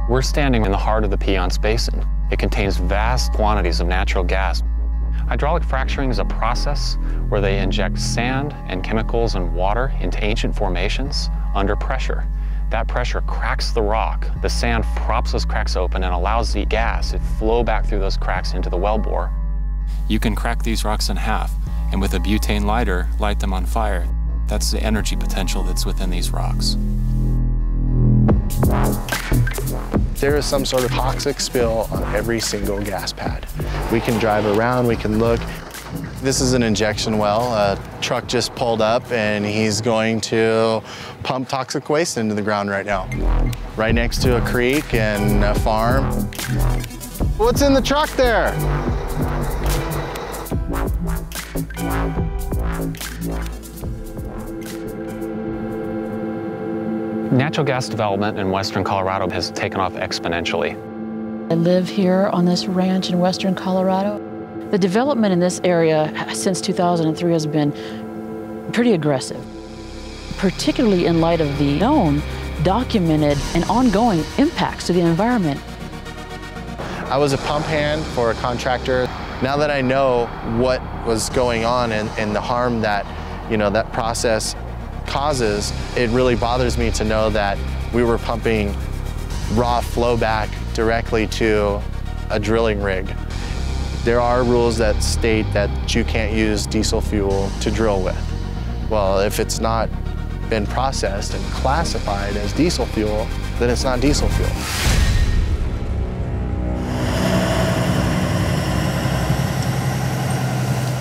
We're standing in the heart of the Piceance Basin. It contains vast quantities of natural gas. Hydraulic fracturing is a process where they inject sand and chemicals and water into ancient formations under pressure. That pressure cracks the rock. The sand props those cracks open and allows the gas to flow back through those cracks into the wellbore. You can crack these rocks in half, and with a butane lighter, light them on fire. That's the energy potential that's within these rocks. There is some sort of toxic spill on every single gas pad. We can drive around, we can look. This is an injection well. A truck just pulled up and he's going to pump toxic waste into the ground right now. Right next to a creek and a farm. What's in the truck there? Natural gas development in western Colorado has taken off exponentially. I live here on this ranch in western Colorado. The development in this area since 2003 has been pretty aggressive, particularly in light of the known, documented, and ongoing impacts to the environment. I was a pump hand for a contractor. Now that I know what was going on and the harm that, that process causes, it really bothers me to know that we were pumping raw flowback directly to a drilling rig. There are rules that state that you can't use diesel fuel to drill with. Well, if it's not been processed and classified as diesel fuel, then it's not diesel fuel.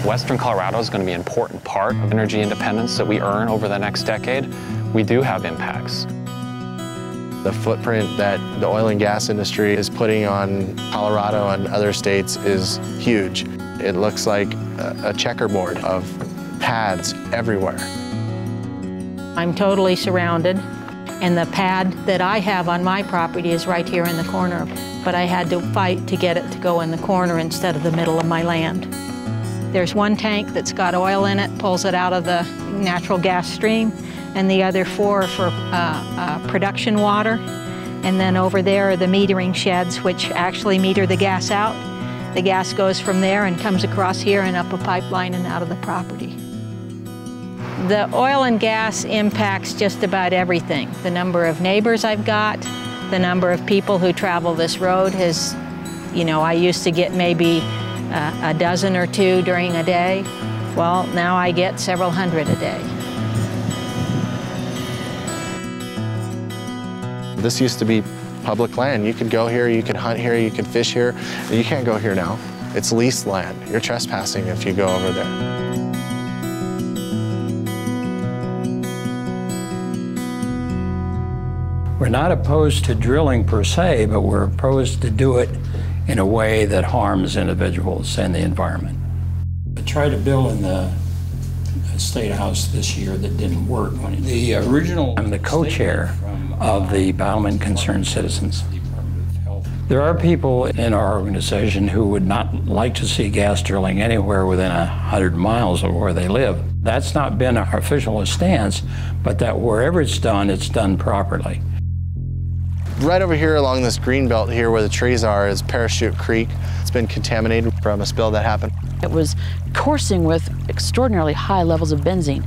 Western Colorado is going to be an important part of energy independence that we earn over the next decade. We do have impacts. The footprint that the oil and gas industry is putting on Colorado and other states is huge. It looks like a checkerboard of pads everywhere. I'm totally surrounded, and the pad that I have on my property is right here in the corner, but I had to fight to get it to go in the corner instead of the middle of my land. There's one tank that's got oil in it, pulls it out of the natural gas stream, and the other 4 for production water. And then over there are the metering sheds, which actually meter the gas out. The gas goes from there and comes across here and up a pipeline and out of the property. The oil and gas impacts just about everything. The number of neighbors I've got, the number of people who travel this road has, I used to get maybe a dozen or 2 during a day. Well, now I get several hundred a day. This used to be public land. You could go here, you could hunt here, you could fish here. You can't go here now. It's leased land. You're trespassing if you go over there. We're not opposed to drilling per se, but we're opposed to do it in a way that harms individuals and the environment. I tried to build in the State House this year that didn't work. I'm the co-chair of the Battlement Concerned Citizens. There are people in our organization who would not like to see gas drilling anywhere within 100 miles of where they live. That's not been our official stance, but that wherever it's done properly. Right over here along this green belt here where the trees are is Parachute Creek. It's been contaminated from a spill that happened. It was coursing with extraordinarily high levels of benzene.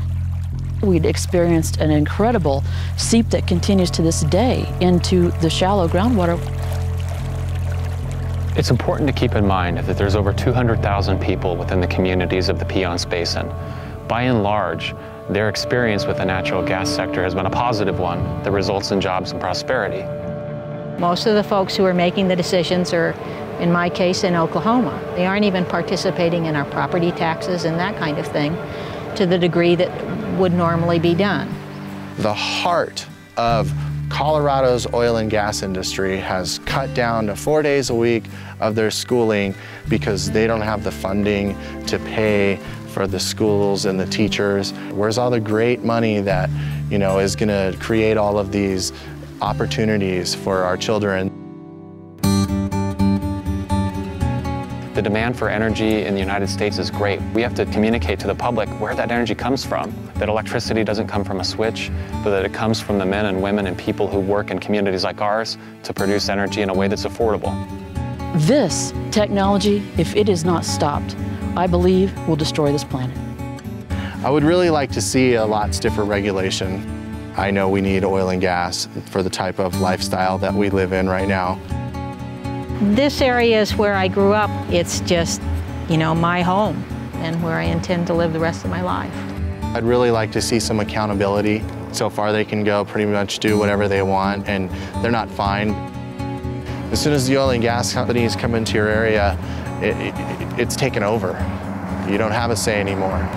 We'd experienced an incredible seep that continues to this day into the shallow groundwater. It's important to keep in mind that there's over 200,000 people within the communities of the Piceance Basin. By and large, their experience with the natural gas sector has been a positive one that results in jobs and prosperity. Most of the folks who are making the decisions are, in my case, in Oklahoma. They aren't even participating in our property taxes and that kind of thing to the degree that would normally be done. The heart of Colorado's oil and gas industry has cut down to 4 days a week of their schooling because they don't have the funding to pay for the schools and the teachers. Where's all the great money that, is gonna create all of these opportunities for our children? The The demand for energy in the United States is great. We have to communicate to the public where that energy comes from, that electricity doesn't come from a switch, but that it comes from the men and women and people who work in communities like ours to produce energy in a way that's affordable. This technology, if it is not stopped, I believe will destroy this planet. I would really like to see a lot stiffer regulation. I know we need oil and gas for the type of lifestyle that we live in right now. This area is where I grew up. It's just, you know, my home and where I intend to live the rest of my life. I'd really like to see some accountability. So far they can go pretty much do whatever they want and they're not fined. As soon as the oil and gas companies come into your area, it's taken over. You don't have a say anymore.